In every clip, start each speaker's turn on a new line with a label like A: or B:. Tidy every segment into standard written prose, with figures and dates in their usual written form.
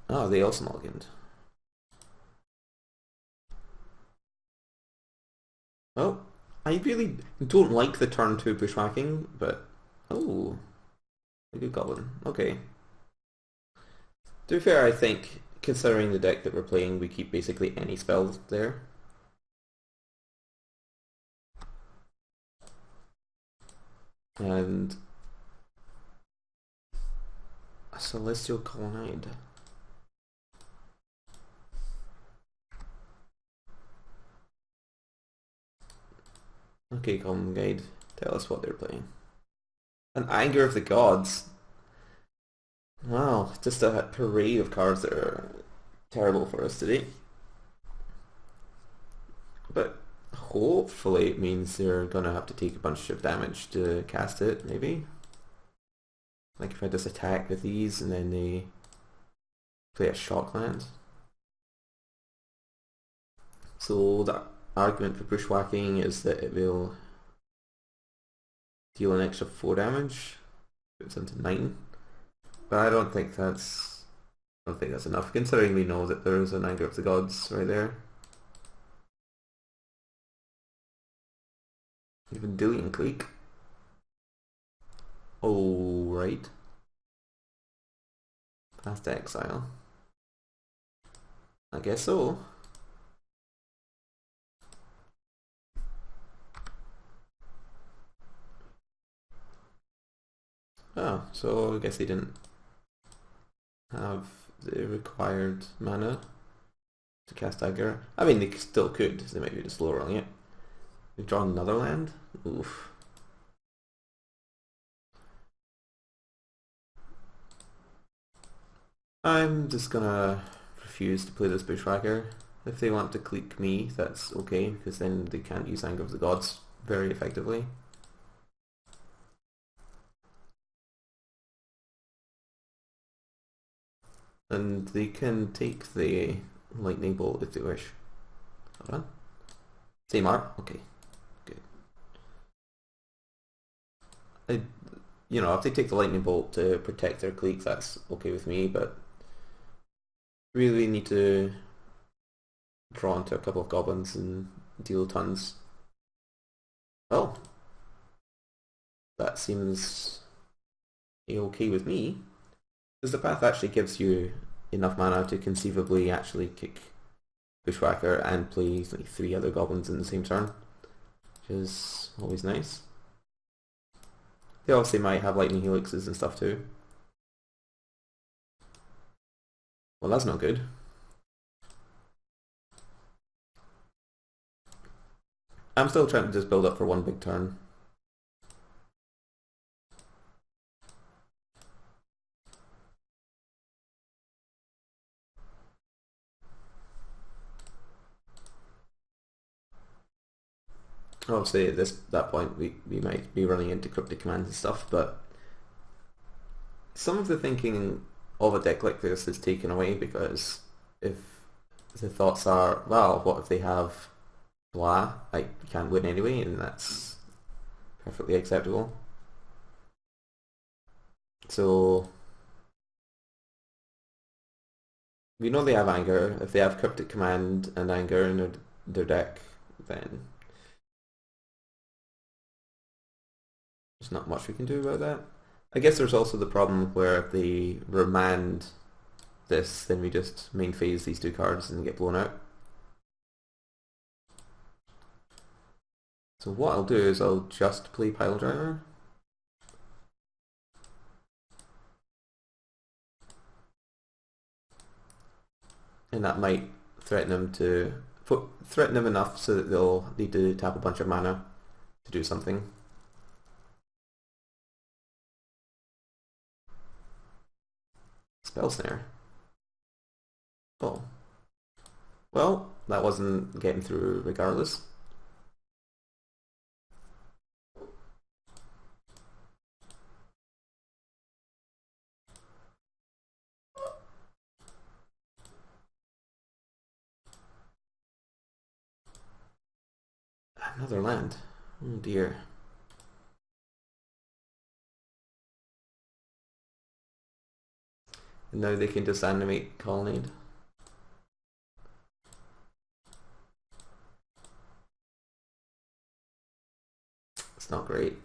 A: Oh, they also mulliganed. Oh, I really don't like the turn 2 bushwhacking, but oh, a good goblin. Okay. To be fair, I think considering the deck that we're playing, we keep basically any spells there. And a Celestial Colonnade. Okay, Common Guide, tell us what they're playing. An Anger of the Gods. Wow, just a parade of cards that are terrible for us today. But hopefully it means they're gonna have to take a bunch of damage to cast it, maybe? Like if I just attack with these and then they play a Shockland. So the argument for bushwhacking is that it will deal an extra 4 damage. It's into 9. But I don't think that's enough, considering we know that there is an Anger of the Gods right there. Even Dillian Creek. Oh, right. Past exile. I guess so. Oh, so I guess they didn't have the required mana to cast Dagger. I mean, they still could. They might be just low rolling it. We've drawn another land. Oof. I'm just gonna refuse to play this Bushwhacker. If they want to click me, that's okay, because then they can't use Anger of the Gods very effectively. And they can take the Lightning Bolt if they wish. Hold on. Same art? Okay, good. I, if they take the Lightning Bolt to protect their clique, that's okay with me, but really need to draw into a couple of goblins and deal tons. Oh, that seems okay with me. Because the path actually gives you enough mana to conceivably actually kick Bushwhacker and play like 3 other goblins in the same turn, which is always nice. They obviously might have lightning helixes and stuff too. Well, that's not good. I'm still trying to just build up for one big turn. Obviously, at that point, we might be running into cryptic commands and stuff, but some of the thinking of a deck like this is taken away because if the thoughts are, well, what if they have blah, like, you can't win anyway, and that's perfectly acceptable. So, we know they have anger. If they have cryptic command and anger in their deck, then there's not much we can do about that. I guess there's also the problem where if they remand this, then we just main phase these 2 cards and get blown out. So what I'll do is I'll just play Pile Driver. And that might threaten them threaten them enough so that they'll need to tap a bunch of mana to do something. Spell Snare. Oh. Well, that wasn't getting through regardless. Another land. Oh dear. And now they can just animate Colonnade. It's not great.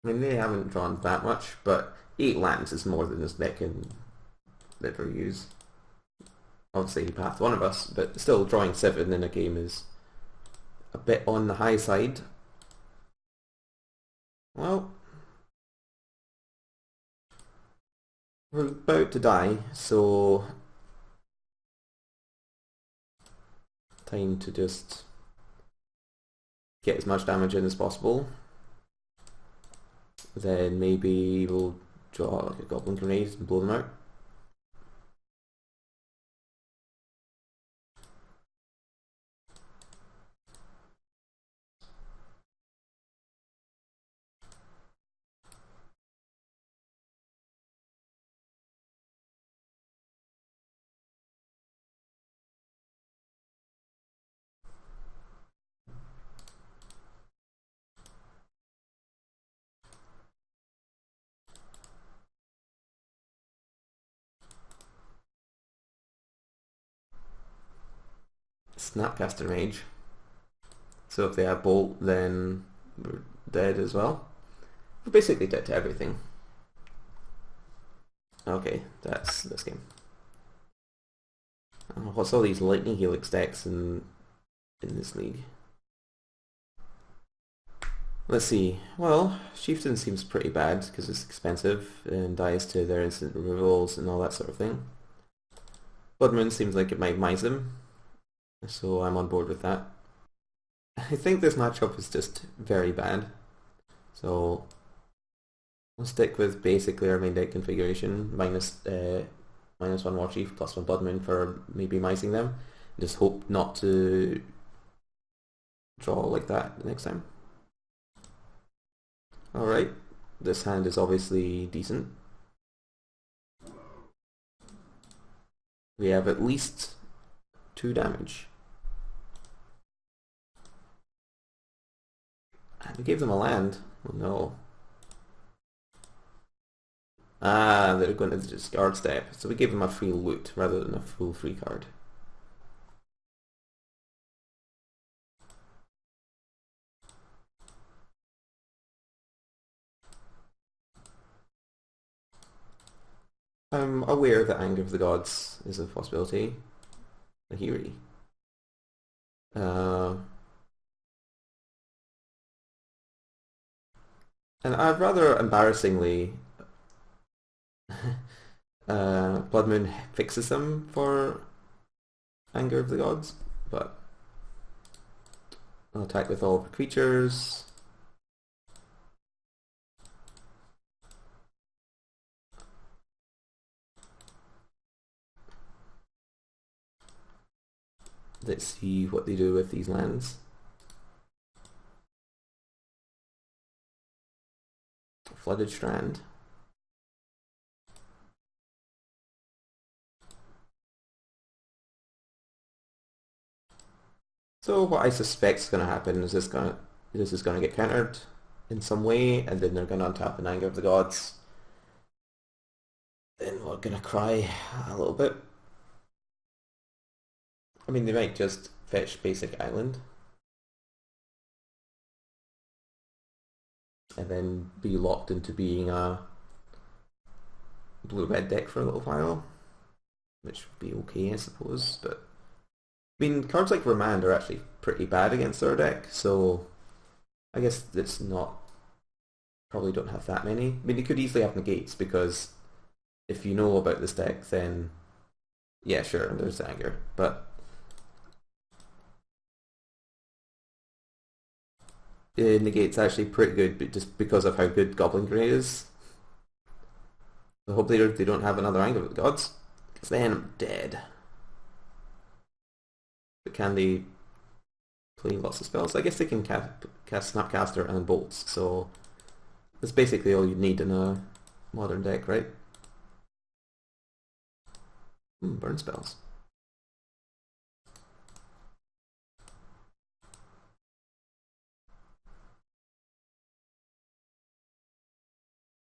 A: I mean, they haven't drawn that much, but 8 lands is more than this deck can ever use. Obviously, he pathed one of us, but still drawing 7 in a game is a bit on the high side. Well, we're about to die, so time to just get as much damage in as possible. Then maybe we'll draw like a Goblin Grenade and blow them out. Snapcaster Mage. So if they have Bolt, then we're dead as well. We're basically dead to everything. Okay, that's this game. What's all these Lightning Helix decks in this league? Let's see. Well, Chieftain seems pretty bad because it's expensive and dies to their instant removals and all that sort of thing. Blood Moon seems like it might mise him, so I'm on board with that. I think this matchup is just very bad, so we'll stick with basically our main deck configuration, minus 1 War Chief, plus 1 Blood Moon for maybe mising them. Just hope not to draw like that next time. Alright, this hand is obviously decent. We have at least 2 damage. And we gave them a land. Oh no. Ah, they're going to discard step. So we gave them a free loot rather than a full free card. I'm aware that Anger of the Gods is a possibility. Ahiri. And I'd rather embarrassingly Blood Moon fixes them for Anger of the Gods, but I'll attack with all the creatures. Let's see what they do with these lands. Flooded Strand. So what I suspect is going to happen is this is going to get countered in some way, and then they're going to untap an Anger of the Gods. Then we're going to cry a little bit. I mean, they might just fetch basic island and then be locked into being a blue-red deck for a little while, which would be okay, I suppose. But I mean, cards like Remand are actually pretty bad against their deck, so I guess it's not, probably don't have that many. I mean, you could easily have negates, because if you know about this deck, then yeah, sure, there's Anger, but negate's actually pretty good, but just because of how good Goblin Grey is. So hopefully they don't have another Anger of the Gods, because then I'm dead. But can they play lots of spells? I guess they can cast Snapcaster and Bolts, so that's basically all you need in a modern deck, right? Burn spells.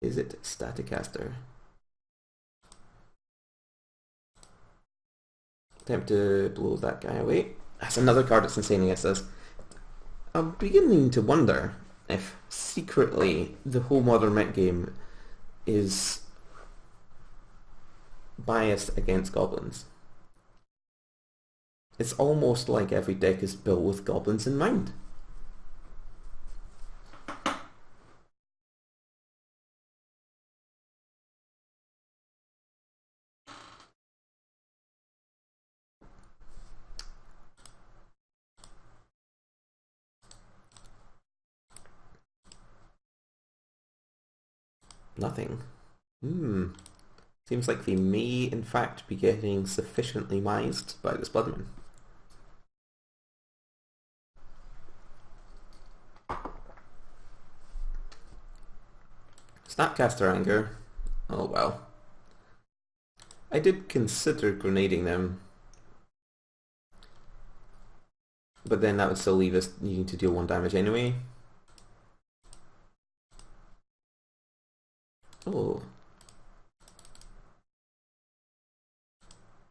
A: Is it Staticaster? Attempt to blow that guy away. That's another card that's insane against us. I'm beginning to wonder if secretly the whole modern mech game is biased against goblins. It's almost like every deck is built with goblins in mind. Nothing. Seems like they may in fact be getting sufficiently mised by this Bloodman. Snapcaster Anger. Oh well. I did consider grenading them, but then that would still leave us needing to deal 1 damage anyway. Oh.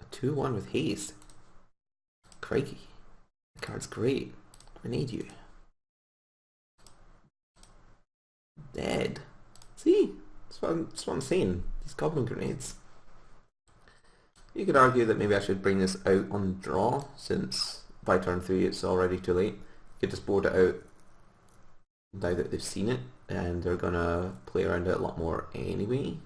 A: A 2-1 with haste. Crikey. The card's great. Grenade you. Dead. See? That's what I'm saying. These goblin grenades. You could argue that maybe I should bring this out on draw, since by turn 3 it's already too late. You could just board it out now that they've seen it, and they're gonna play around it a lot more anyway.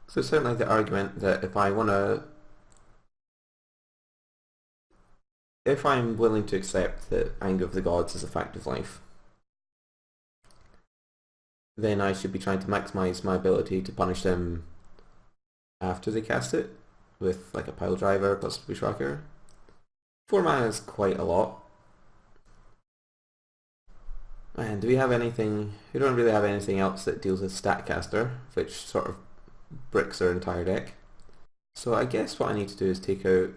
A: So certainly the argument that if I'm willing to accept that Anger of the Gods is a fact of life, then I should be trying to maximize my ability to punish them after they cast it, with like a pile driver plus Bushwhacker. 4 mana is quite a lot. And do we have anything... We don't really have anything else that deals with Statcaster, which sort of bricks our entire deck. So I guess what I need to do is take out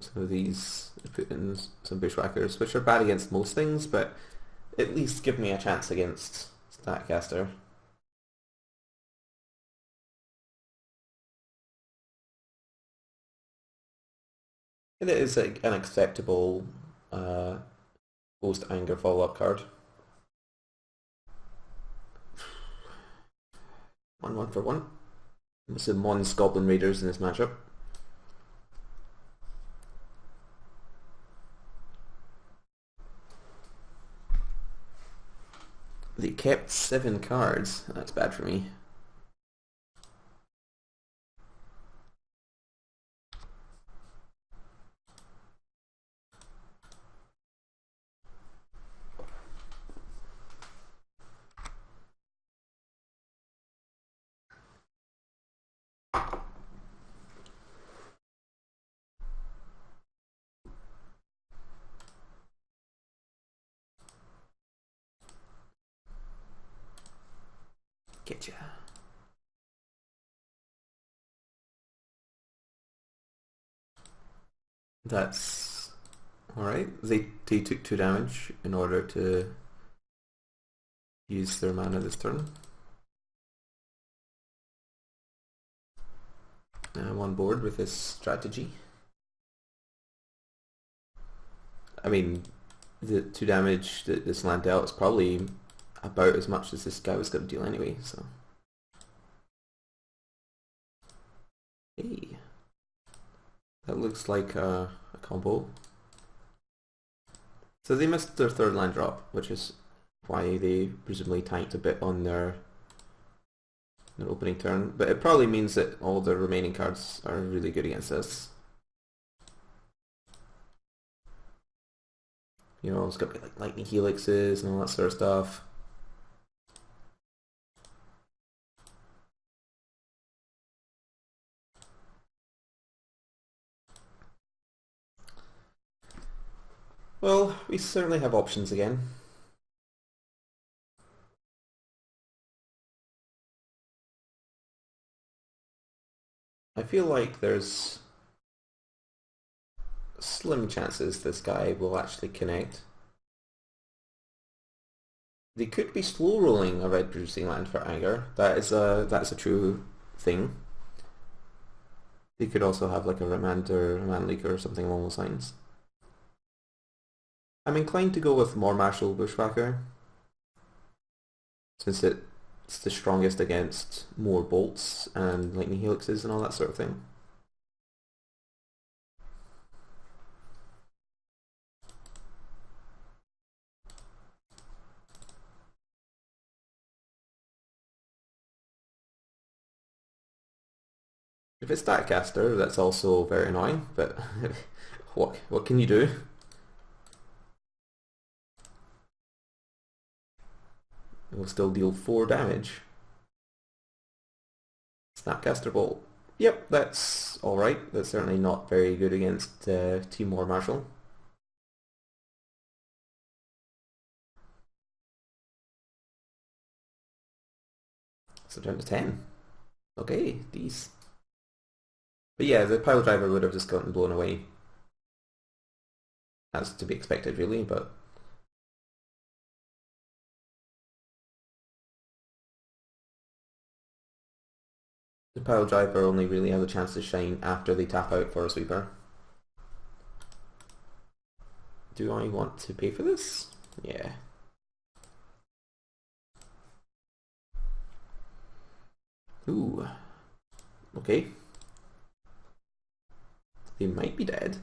A: some of these, put in some Bushwhackers, which are bad against most things, but at least give me a chance against Statcaster. And it is like an acceptable Ghost Anger follow-up card. 1-1 for 1. With some Mons Goblin Raiders in this matchup. They kept 7 cards. That's bad for me. Getcha. That's alright. They took 2 damage in order to use their mana this turn. I'm on board with this strategy. I mean, the 2 damage that this land dealt is probably about as much as this guy was going to deal anyway, so... Hey. That looks like a combo. So they missed their 3rd land drop, which is why they presumably tanked a bit on their opening turn, but it probably means that all the remaining cards are really good against this. You know, it's got like lightning helixes and all that sort of stuff. Well, we certainly have options again. I feel like there's slim chances this guy will actually connect. They could be slow rolling a red producing land for anger. That's a true thing. They could also have like a Remand or a Manleaker or something along those lines. I'm inclined to go with more Martial Bushwhacker, since it's the strongest against more bolts and lightning helixes and all that sort of thing. If it's Statcaster, that's also very annoying, but what can you do? It will still deal 4 damage. Snapcaster Bolt. Yep, that's alright. That's certainly not very good against Team War Marshal. So down to 10. Okay, these. But yeah, the pile driver would have just gotten blown away. That's to be expected really, but the pile driver only really has a chance to shine after they tap out for a sweeper. Do I want to pay for this? Yeah. Ooh. Okay. They might be dead.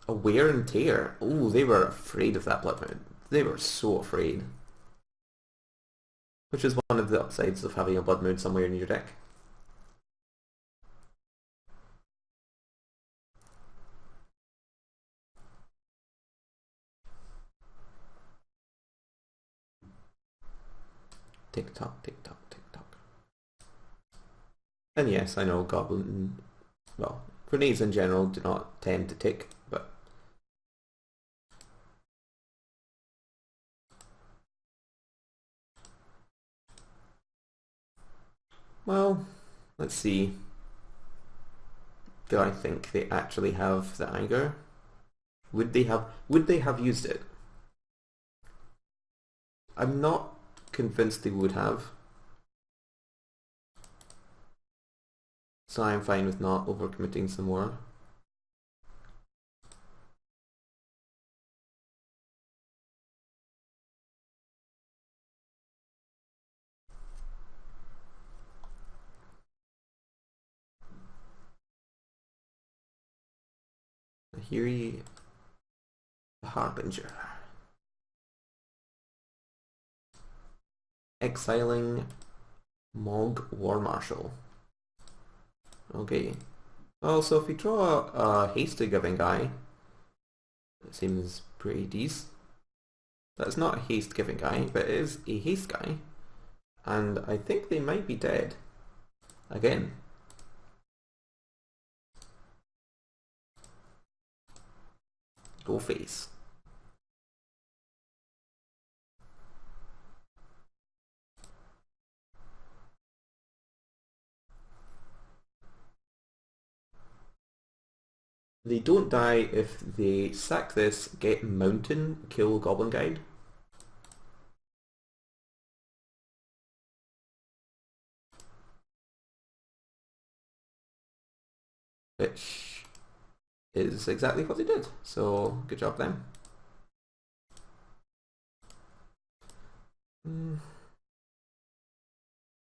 A: A wear and tear. Ooh, they were afraid of that Blood Moon. They were so afraid. Which is one of the upsides of having a Blood Moon somewhere in your deck. Tick tock, tick tock, tick tock. And yes, I know Goblin, well, grenades in general do not tend to tick, but well, let's see. Do I think they actually have the anger? Would they have used it? I'm not convinced they would have. So I'm fine with not overcommitting some more. Ahiri the Harbinger. Exiling Mog War Marshal. Okay. Well, so if we draw a haste giving guy, it seems pretty decent. That's not a haste giving guy, but it is a haste guy. And I think they might be dead. Again. Go face. They don't die if they sack this, get Mountain, kill Goblin Guide. Which is exactly what they did. So good job them.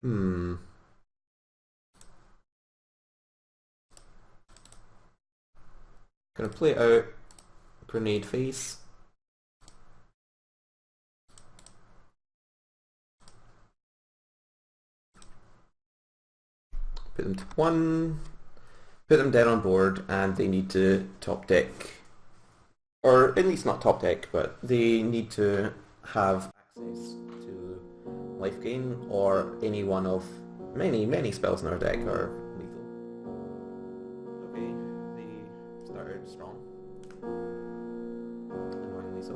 A: Hmm. Gonna play out Grenade Face. Put them to 1. Put them dead on board, and they need to top deck, or at least not top deck, but they need to have access to life gain or any one of many spells in our deck are lethal. Okay, they started strong, annoyingly so.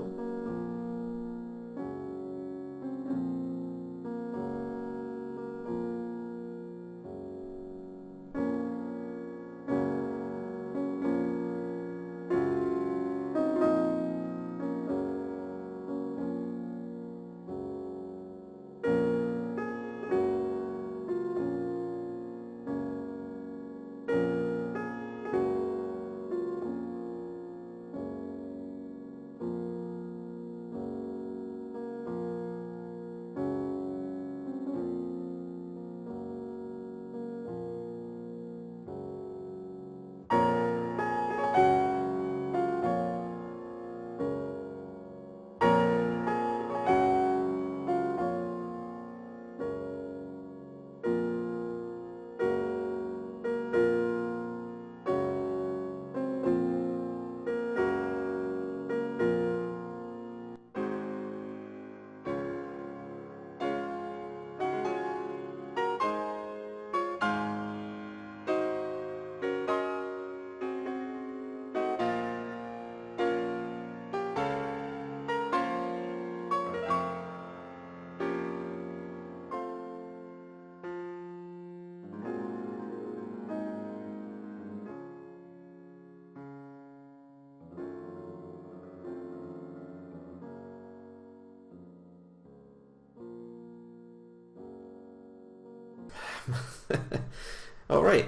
A: All right.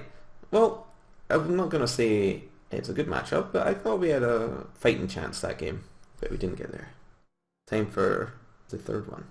A: Well, I'm not going to say it's a good matchup, but I thought we had a fighting chance that game, but we didn't get there. Time for the third one.